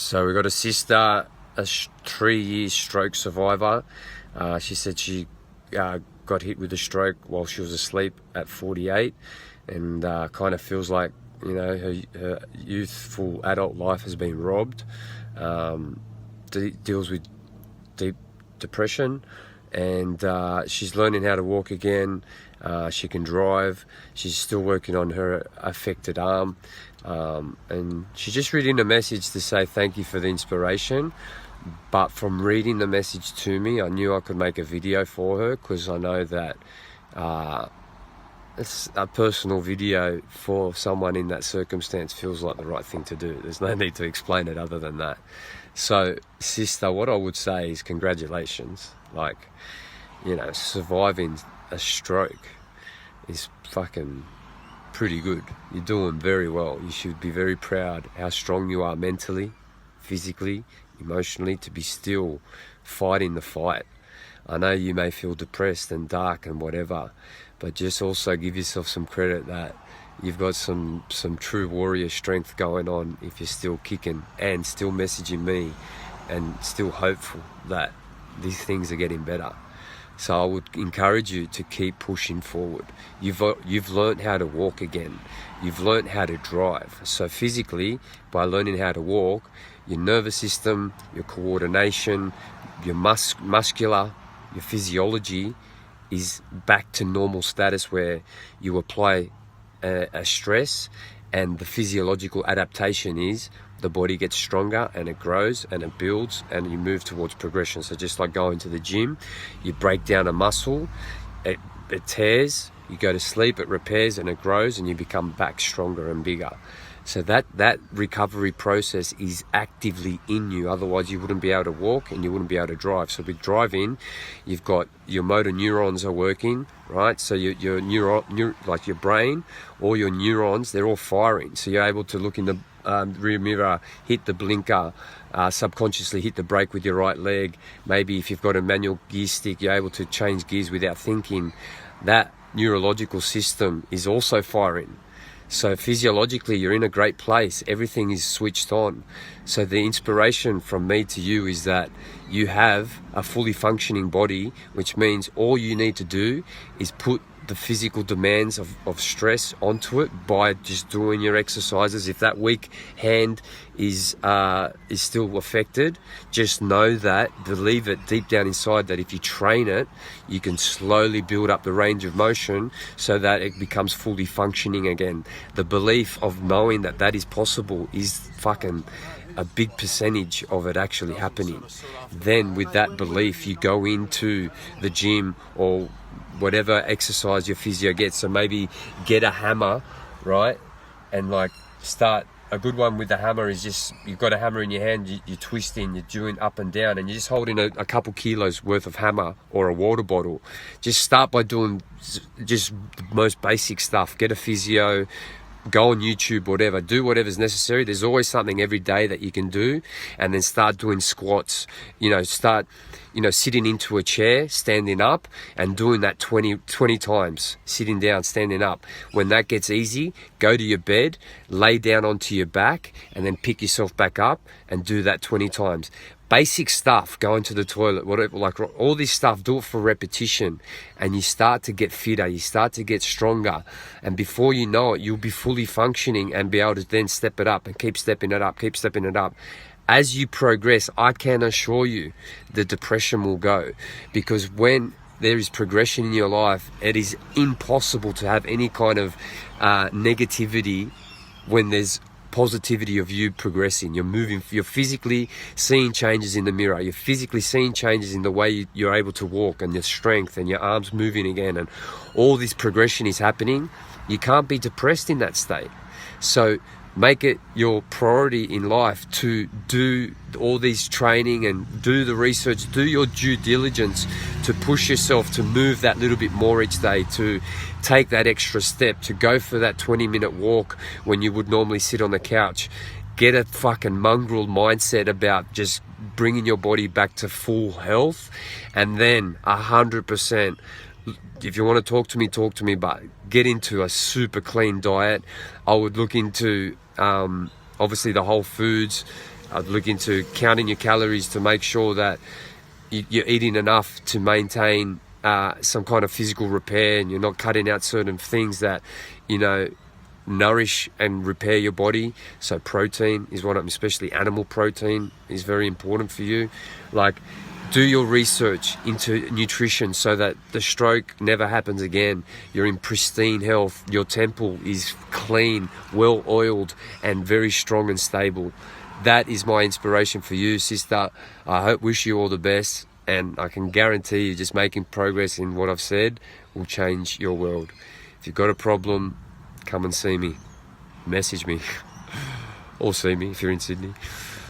So we got a sister, a 3-year stroke survivor. She said she got hit with a stroke while she was asleep at 48, and kind of feels like, you know, her youthful adult life has been robbed. Deals with deep depression, and she's learning how to walk again. She can drive. She's still working on her affected arm, and she's just reading a message to say thank you for the inspiration. But from reading the message to me, I knew I could make a video for her, because I know that it's a personal video for someone in that circumstance feels like the right thing to do. There's no need to explain it other than that. So, sister, what I would say is congratulations. Like, you know, surviving a stroke is fucking pretty good. You're doing very well. You should be very proud how strong you are mentally, physically, emotionally, to be still fighting the fight. I know you may feel depressed and dark and whatever, but just also give yourself some credit that you've got some true warrior strength going on if you're still kicking and still messaging me and still hopeful that these things are getting better. So I would encourage you to keep pushing forward. You've learned how to walk again. You've learned how to drive. So physically, by learning how to walk, your nervous system, your coordination, your muscular, your physiology is back to normal status, where you apply a stress, and the physiological adaptation is the body gets stronger and it grows and it builds and you move towards progression. So just like going to the gym, you break down a muscle, it tears, you go to sleep, it repairs and it grows, and you become back stronger and bigger. So that recovery process is actively in you. Otherwise you wouldn't be able to walk and you wouldn't be able to drive. So with driving, you've got your motor neurons are working, right? So your like your brain, all your neurons, they're all firing. So you're able to look in the rear mirror, hit the blinker, subconsciously hit the brake with your right leg. Maybe if you've got a manual gear stick, you're able to change gears without thinking. That neurological system is also firing. So physiologically, you're in a great place. Everything is switched on. So the inspiration from me to you is that you have a fully functioning body, which means all you need to do is put the physical demands of stress onto it by just doing your exercises. If that weak hand is still affected, just know that, believe it deep down inside, that if you train it, you can slowly build up the range of motion so that it becomes fully functioning again. The belief of knowing that that is possible is fucking a big percentage of it actually happening. Then with that belief, you go into the gym or whatever exercise your physio gets. So maybe get a hammer, right? And like start. A good one with the hammer is just, you've got a hammer in your hand, you're twisting, you're doing up and down, and you're just holding a couple kilos worth of hammer or a water bottle. Just start by doing just the most basic stuff. Get a physio, go on YouTube, whatever, do whatever's necessary. There's always something every day that you can do. And then start doing squats, start sitting into a chair, standing up, and doing that 20 times, sitting down, standing up. When that gets easy, go to your bed, lay down onto your back, and then pick yourself back up and do that 20 times. Basic stuff, going to the toilet, whatever, like all this stuff, do it for repetition, and you start to get fitter, you start to get stronger, and before you know it, you'll be fully functioning and be able to then step it up and keep stepping it up, keep stepping it up. As you progress, I can assure you the depression will go, because when there is progression in your life, it is impossible to have any kind of negativity when there's positivity of you progressing. You're moving, you're physically seeing changes in the mirror, you're physically seeing changes in the way you're able to walk, and your strength, and your arms moving again, and all this progression is happening. You can't be depressed in that state. So make it your priority in life to do all these training and do the research, do your due diligence to push yourself to move that little bit more each day, to take that extra step, to go for that 20-minute walk when you would normally sit on the couch. Get a fucking mongrel mindset about just bringing your body back to full health, and then 100%. If you want to talk to me, but get into a super clean diet. I would look into obviously the whole foods, I'd look into counting your calories to make sure that you're eating enough to maintain some kind of physical repair, and you're not cutting out certain things that, nourish and repair your body. So protein is one of them, especially animal protein is very important for you. Like, do your research into nutrition so that the stroke never happens again. You're in pristine health. Your temple is clean, well oiled, and very strong and stable. That is my inspiration for you, sister. I wish you all the best, and I can guarantee you just making progress in what I've said will change your world. If you've got a problem, come and see me. Message me. Or see me if you're in Sydney.